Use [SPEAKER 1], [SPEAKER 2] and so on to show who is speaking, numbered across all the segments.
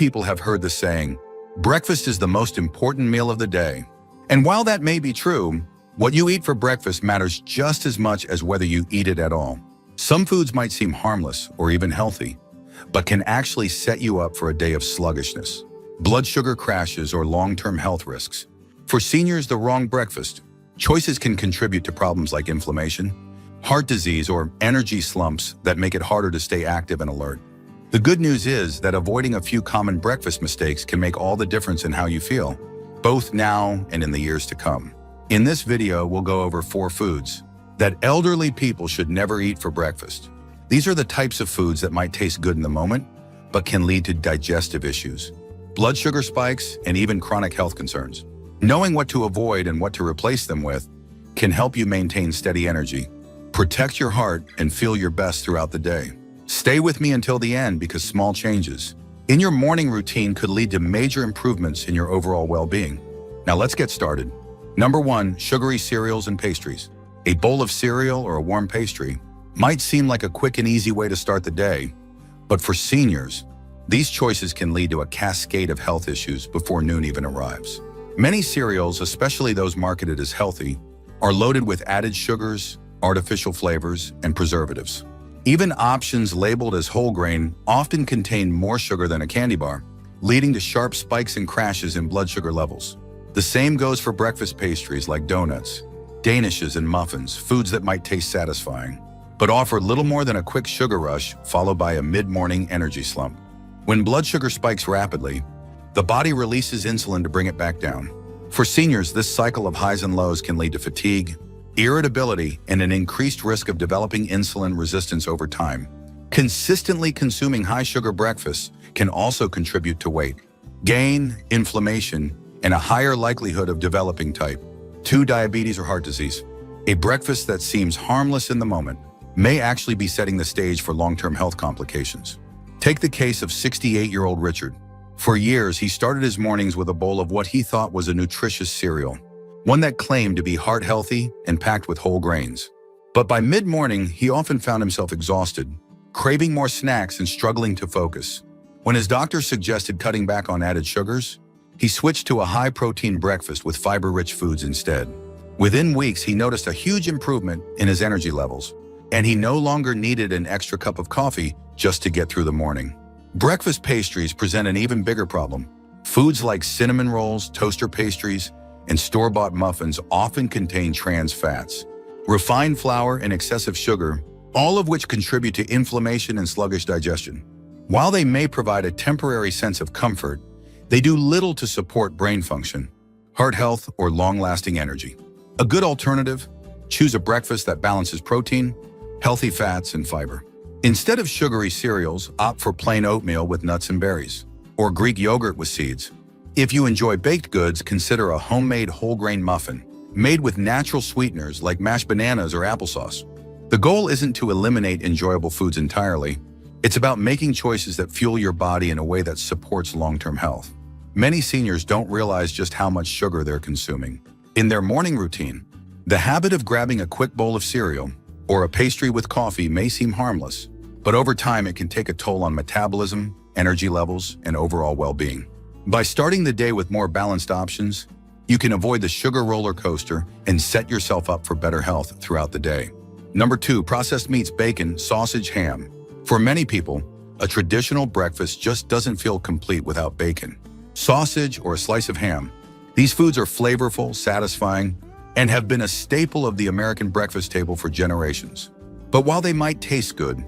[SPEAKER 1] people have heard the saying, breakfast is the most important meal of the day. And while that may be true, what you eat for breakfast matters just as much as whether you eat it at all. Some foods might seem harmless or even healthy, but can actually set you up for a day of sluggishness, blood sugar crashes, or long-term health risks. For seniors, the wrong breakfast choices can contribute to problems like inflammation, heart disease, or energy slumps that make it harder to stay active and alert. The good news is that avoiding a few common breakfast mistakes can make all the difference in how you feel, both now and in the years to come. In this video, we'll go over 4 foods that elderly people should never eat for breakfast. These are the types of foods that might taste good in the moment, but can lead to digestive issues, blood sugar spikes, and even chronic health concerns. Knowing what to avoid and what to replace them with can help you maintain steady energy, protect your heart, and feel your best throughout the day. Stay with me until the end because small changes in your morning routine could lead to major improvements in your overall well-being. Now let's get started. Number 1, sugary cereals and pastries. A bowl of cereal or a warm pastry might seem like a quick and easy way to start the day, but for seniors, these choices can lead to a cascade of health issues before noon even arrives. Many cereals, especially those marketed as healthy, are loaded with added sugars, artificial flavors, and preservatives. Even options labeled as whole grain often contain more sugar than a candy bar, leading to sharp spikes and crashes in blood sugar levels. The same goes for breakfast pastries like donuts, danishes, and muffins, foods that might taste satisfying, but offer little more than a quick sugar rush followed by a mid-morning energy slump. When blood sugar spikes rapidly, the body releases insulin to bring it back down. For seniors, this cycle of highs and lows can lead to fatigue, irritability, and an increased risk of developing insulin resistance over time. Consistently consuming high-sugar breakfasts can also contribute to weight gain, inflammation, and a higher likelihood of developing type 2 diabetes or heart disease. A breakfast that seems harmless in the moment may actually be setting the stage for long-term health complications. Take the case of 68-year-old Richard. For years, he started his mornings with a bowl of what he thought was a nutritious cereal, one that claimed to be heart-healthy and packed with whole grains. But by mid-morning, he often found himself exhausted, craving more snacks and struggling to focus. When his doctor suggested cutting back on added sugars, he switched to a high-protein breakfast with fiber-rich foods instead. Within weeks, he noticed a huge improvement in his energy levels, and he no longer needed an extra cup of coffee just to get through the morning. Breakfast pastries present an even bigger problem. Foods like cinnamon rolls, toaster pastries, and store-bought muffins often contain trans fats, refined flour, and excessive sugar, all of which contribute to inflammation and sluggish digestion. While they may provide a temporary sense of comfort, they do little to support brain function, heart health, or long-lasting energy. A good alternative: choose a breakfast that balances protein, healthy fats, and fiber. Instead of sugary cereals, opt for plain oatmeal with nuts and berries, or Greek yogurt with seeds. If you enjoy baked goods, consider a homemade whole grain muffin, made with natural sweeteners like mashed bananas or applesauce. The goal isn't to eliminate enjoyable foods entirely. It's about making choices that fuel your body in a way that supports long-term health. Many seniors don't realize just how much sugar they're consuming. In their morning routine, the habit of grabbing a quick bowl of cereal or a pastry with coffee may seem harmless, but over time it can take a toll on metabolism, energy levels, and overall well-being. By starting the day with more balanced options, you can avoid the sugar roller coaster and set yourself up for better health throughout the day. Number 2, processed meats, bacon, sausage, ham. For many people, a traditional breakfast just doesn't feel complete without bacon, sausage, or a slice of ham. These foods are flavorful, satisfying, and have been a staple of the American breakfast table for generations. But while they might taste good,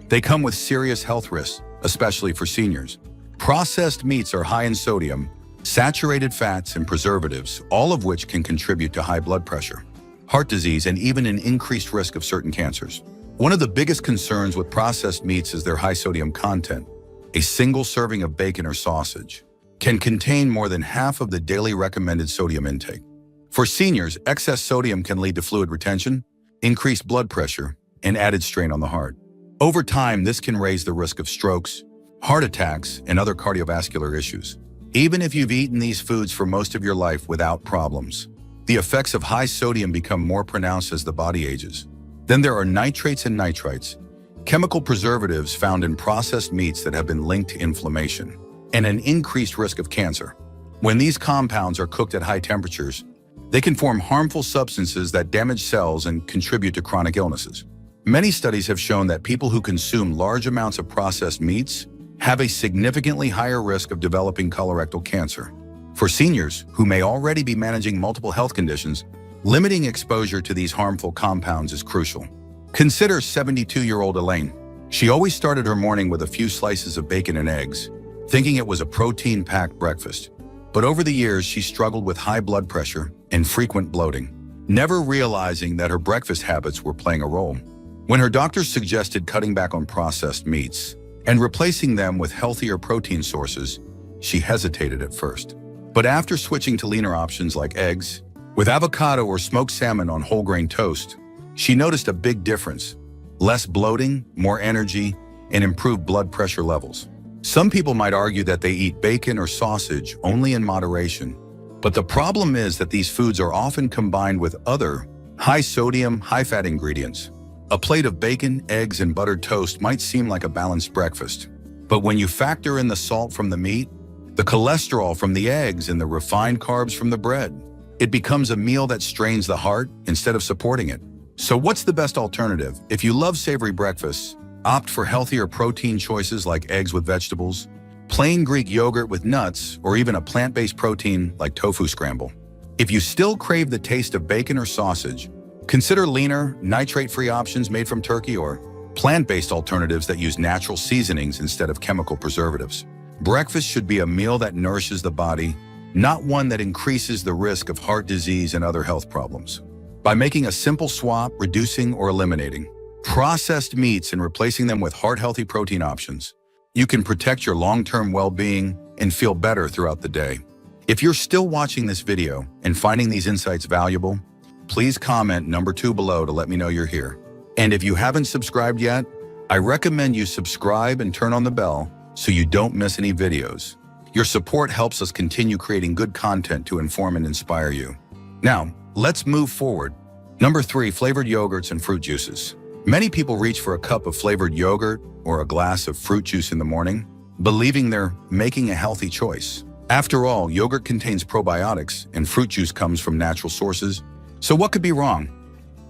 [SPEAKER 1] they come with serious health risks, especially for seniors. Processed meats are high in sodium, saturated fats, and preservatives, all of which can contribute to high blood pressure, heart disease, and even an increased risk of certain cancers. One of the biggest concerns with processed meats is their high sodium content. A single serving of bacon or sausage can contain more than half of the daily recommended sodium intake. For seniors, excess sodium can lead to fluid retention, increased blood pressure, and added strain on the heart. Over time, this can raise the risk of strokes, heart attacks, and other cardiovascular issues. Even if you've eaten these foods for most of your life without problems, the effects of high sodium become more pronounced as the body ages. Then there are nitrates and nitrites, chemical preservatives found in processed meats that have been linked to inflammation, and an increased risk of cancer. When these compounds are cooked at high temperatures, they can form harmful substances that damage cells and contribute to chronic illnesses. Many studies have shown that people who consume large amounts of processed meats have a significantly higher risk of developing colorectal cancer. For seniors who may already be managing multiple health conditions, limiting exposure to these harmful compounds is crucial. Consider 72-year-old Elaine. She always started her morning with a few slices of bacon and eggs, thinking it was a protein-packed breakfast. But over the years, she struggled with high blood pressure and frequent bloating, never realizing that her breakfast habits were playing a role. When her doctor suggested cutting back on processed meats and replacing them with healthier protein sources, she hesitated at first. But after switching to leaner options like eggs, with avocado or smoked salmon on whole grain toast, she noticed a big difference: less bloating, more energy, and improved blood pressure levels. Some people might argue that they eat bacon or sausage only in moderation, but the problem is that these foods are often combined with other high-sodium, high-fat ingredients. A plate of bacon, eggs, and buttered toast might seem like a balanced breakfast, but when you factor in the salt from the meat, the cholesterol from the eggs, and the refined carbs from the bread, it becomes a meal that strains the heart instead of supporting it. So what's the best alternative? If you love savory breakfasts, opt for healthier protein choices like eggs with vegetables, plain Greek yogurt with nuts, or even a plant-based protein like tofu scramble. If you still crave the taste of bacon or sausage, consider leaner, nitrate-free options made from turkey or plant-based alternatives that use natural seasonings instead of chemical preservatives. Breakfast should be a meal that nourishes the body, not one that increases the risk of heart disease and other health problems. By making a simple swap, reducing or eliminating processed meats and replacing them with heart-healthy protein options, you can protect your long-term well-being and feel better throughout the day. If you're still watching this video and finding these insights valuable, please comment number 2 below to let me know you're here. And if you haven't subscribed yet, I recommend you subscribe and turn on the bell so you don't miss any videos. Your support helps us continue creating good content to inform and inspire you. Now, let's move forward. Number 3, flavored yogurts and fruit juices. Many people reach for a cup of flavored yogurt or a glass of fruit juice in the morning, believing they're making a healthy choice. After all, yogurt contains probiotics and fruit juice comes from natural sources. So what could be wrong?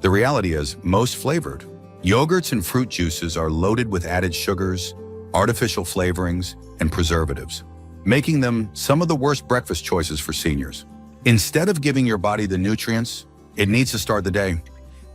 [SPEAKER 1] The reality is, most flavored yogurts and fruit juices are loaded with added sugars, artificial flavorings, and preservatives, making them some of the worst breakfast choices for seniors. Instead of giving your body the nutrients it needs to start the day,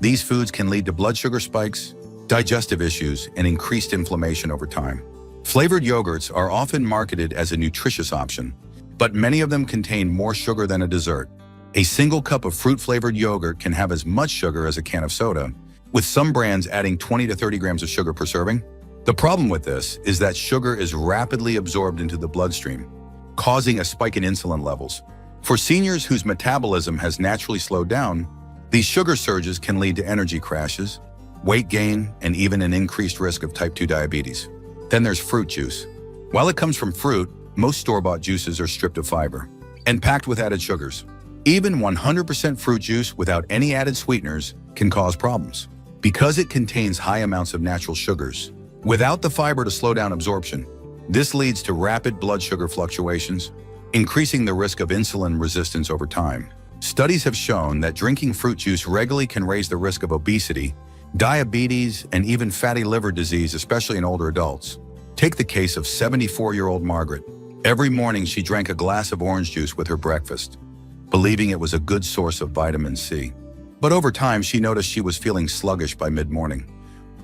[SPEAKER 1] these foods can lead to blood sugar spikes, digestive issues, and increased inflammation over time. Flavored yogurts are often marketed as a nutritious option, but many of them contain more sugar than a dessert. A single cup of fruit-flavored yogurt can have as much sugar as a can of soda, with some brands adding 20 to 30 grams of sugar per serving. The problem with this is that sugar is rapidly absorbed into the bloodstream, causing a spike in insulin levels. For seniors whose metabolism has naturally slowed down, these sugar surges can lead to energy crashes, weight gain, and even an increased risk of type 2 diabetes. Then there's fruit juice. While it comes from fruit, most store-bought juices are stripped of fiber and packed with added sugars. Even 100% fruit juice without any added sweeteners can cause problems because it contains high amounts of natural sugars without the fiber to slow down absorption. This leads to rapid blood sugar fluctuations, increasing the risk of insulin resistance over time. Studies have shown that drinking fruit juice regularly can raise the risk of obesity, diabetes, and even fatty liver disease, especially in older adults. Take the case of 74-year-old Margaret. Every morning she drank a glass of orange juice with her breakfast, believing it was a good source of vitamin C. But over time, she noticed she was feeling sluggish by mid-morning,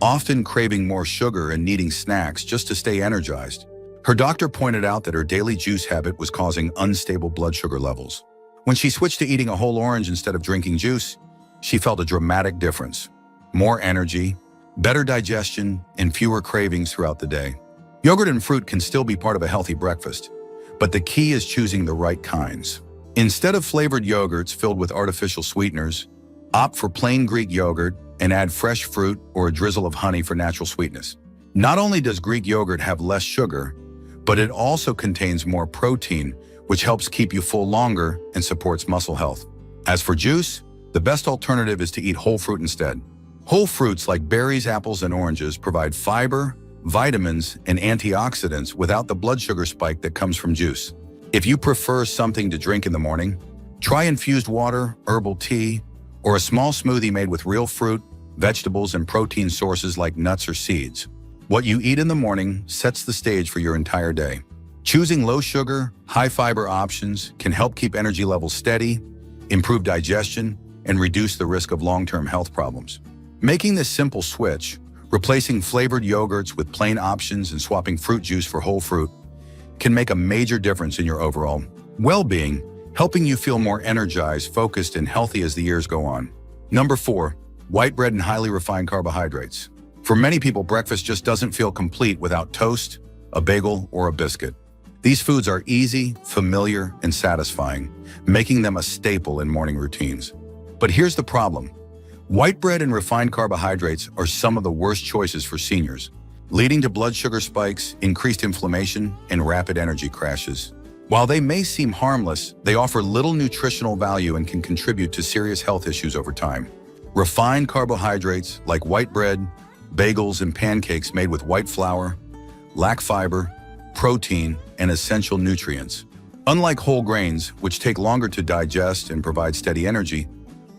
[SPEAKER 1] often craving more sugar and needing snacks just to stay energized. Her doctor pointed out that her daily juice habit was causing unstable blood sugar levels. When she switched to eating a whole orange instead of drinking juice, she felt a dramatic difference. More energy, better digestion, and fewer cravings throughout the day. Yogurt and fruit can still be part of a healthy breakfast, but the key is choosing the right kinds. Instead of flavored yogurts filled with artificial sweeteners, opt for plain Greek yogurt and add fresh fruit or a drizzle of honey for natural sweetness. Not only does Greek yogurt have less sugar, but it also contains more protein, which helps keep you full longer and supports muscle health. As for juice, the best alternative is to eat whole fruit instead. Whole fruits like berries, apples, and oranges provide fiber, vitamins, and antioxidants without the blood sugar spike that comes from juice. If you prefer something to drink in the morning, try infused water, herbal tea, or a small smoothie made with real fruit, vegetables, and protein sources like nuts or seeds. What you eat in the morning sets the stage for your entire day. Choosing low-sugar, high-fiber options can help keep energy levels steady, improve digestion, and reduce the risk of long-term health problems. Making this simple switch, replacing flavored yogurts with plain options and swapping fruit juice for whole fruit, can make a major difference in your overall well-being, helping you feel more energized, focused, and healthy as the years go on. Number 4, white bread and highly refined carbohydrates. For many people, breakfast just doesn't feel complete without toast, a bagel, or a biscuit. These foods are easy, familiar, and satisfying, making them a staple in morning routines. But here's the problem. White bread and refined carbohydrates are some of the worst choices for seniors, leading to blood sugar spikes, increased inflammation, and rapid energy crashes. While they may seem harmless, they offer little nutritional value and can contribute to serious health issues over time. Refined carbohydrates like white bread, bagels, and pancakes made with white flour lack fiber, protein, and essential nutrients. Unlike whole grains, which take longer to digest and provide steady energy,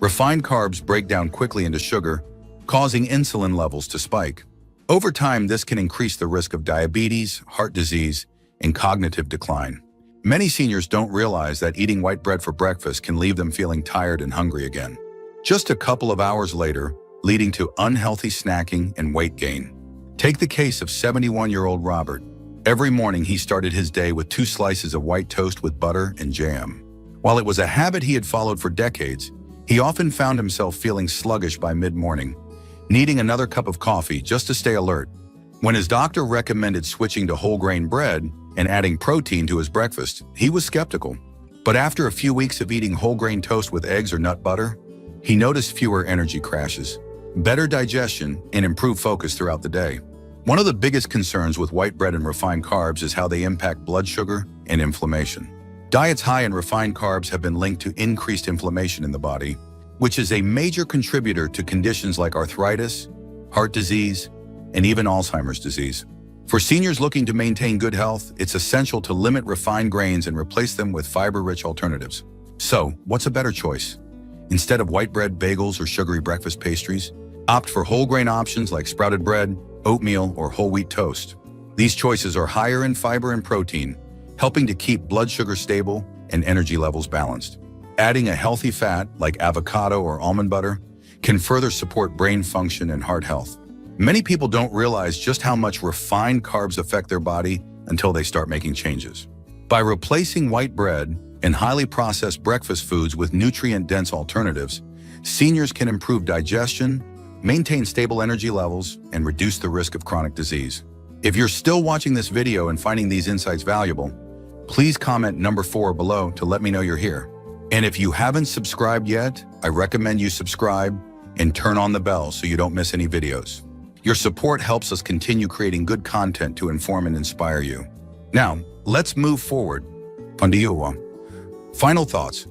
[SPEAKER 1] refined carbs break down quickly into sugar, causing insulin levels to spike. Over time, this can increase the risk of diabetes, heart disease, and cognitive decline. Many seniors don't realize that eating white bread for breakfast can leave them feeling tired and hungry again, just a couple of hours later, leading to unhealthy snacking and weight gain. Take the case of 71-year-old Robert. Every morning, he started his day with 2 slices of white toast with butter and jam. While it was a habit he had followed for decades, he often found himself feeling sluggish by mid-morning, needing another cup of coffee just to stay alert. When his doctor recommended switching to whole grain bread and adding protein to his breakfast, he was skeptical. But after a few weeks of eating whole grain toast with eggs or nut butter, he noticed fewer energy crashes, better digestion, and improved focus throughout the day. One of the biggest concerns with white bread and refined carbs is how they impact blood sugar and inflammation. Diets high in refined carbs have been linked to increased inflammation in the body, which is a major contributor to conditions like arthritis, heart disease, and even Alzheimer's disease. For seniors looking to maintain good health, it's essential to limit refined grains and replace them with fiber-rich alternatives. So, what's a better choice? Instead of white bread, bagels, or sugary breakfast pastries, opt for whole grain options like sprouted bread, oatmeal, or whole wheat toast. These choices are higher in fiber and protein, helping to keep blood sugar stable and energy levels balanced. Adding a healthy fat like avocado or almond butter can further support brain function and heart health. Many people don't realize just how much refined carbs affect their body until they start making changes. By replacing white bread and highly processed breakfast foods with nutrient-dense alternatives, seniors can improve digestion, maintain stable energy levels, and reduce the risk of chronic disease. If you're still watching this video and finding these insights valuable, please comment number 4 below to let me know you're here. And if you haven't subscribed yet, I recommend you subscribe and turn on the bell so you don't miss any videos. Your support helps us continue creating good content to inform and inspire you. Now, let's move forward. Final thoughts.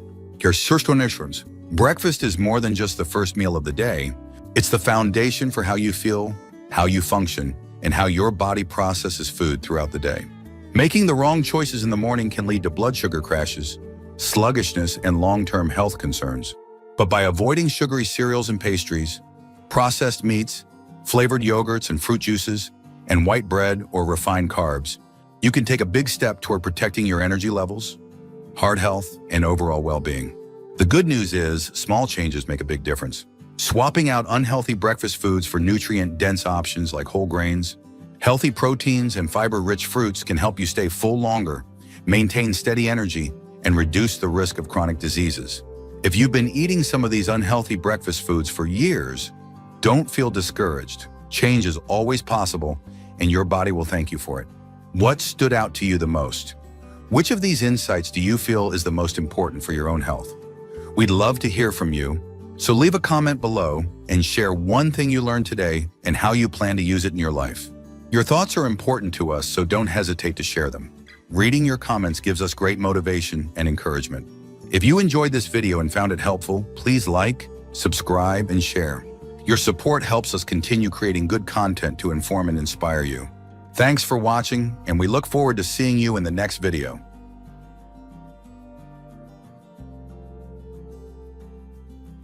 [SPEAKER 1] Breakfast is more than just the first meal of the day. It's the foundation for how you feel, how you function, and how your body processes food throughout the day. Making the wrong choices in the morning can lead to blood sugar crashes, sluggishness, and long-term health concerns. But by avoiding sugary cereals and pastries, processed meats, flavored yogurts and fruit juices, and white bread or refined carbs, you can take a big step toward protecting your energy levels, heart health, and overall well-being. The good news is small changes make a big difference. Swapping out unhealthy breakfast foods for nutrient-dense options like whole grains, healthy proteins, and fiber-rich fruits can help you stay full longer, maintain steady energy, and reduce the risk of chronic diseases. If you've been eating some of these unhealthy breakfast foods for years, don't feel discouraged. Change is always possible, and your body will thank you for it. What stood out to you the most? Which of these insights do you feel is the most important for your own health? We'd love to hear from you, so leave a comment below and share one thing you learned today and how you plan to use it in your life. Your thoughts are important to us, so don't hesitate to share them. Reading your comments gives us great motivation and encouragement. If you enjoyed this video and found it helpful, please like, subscribe, and share. Your support helps us continue creating good content to inform and inspire you. Thanks for watching, and we look forward to seeing you in the next video.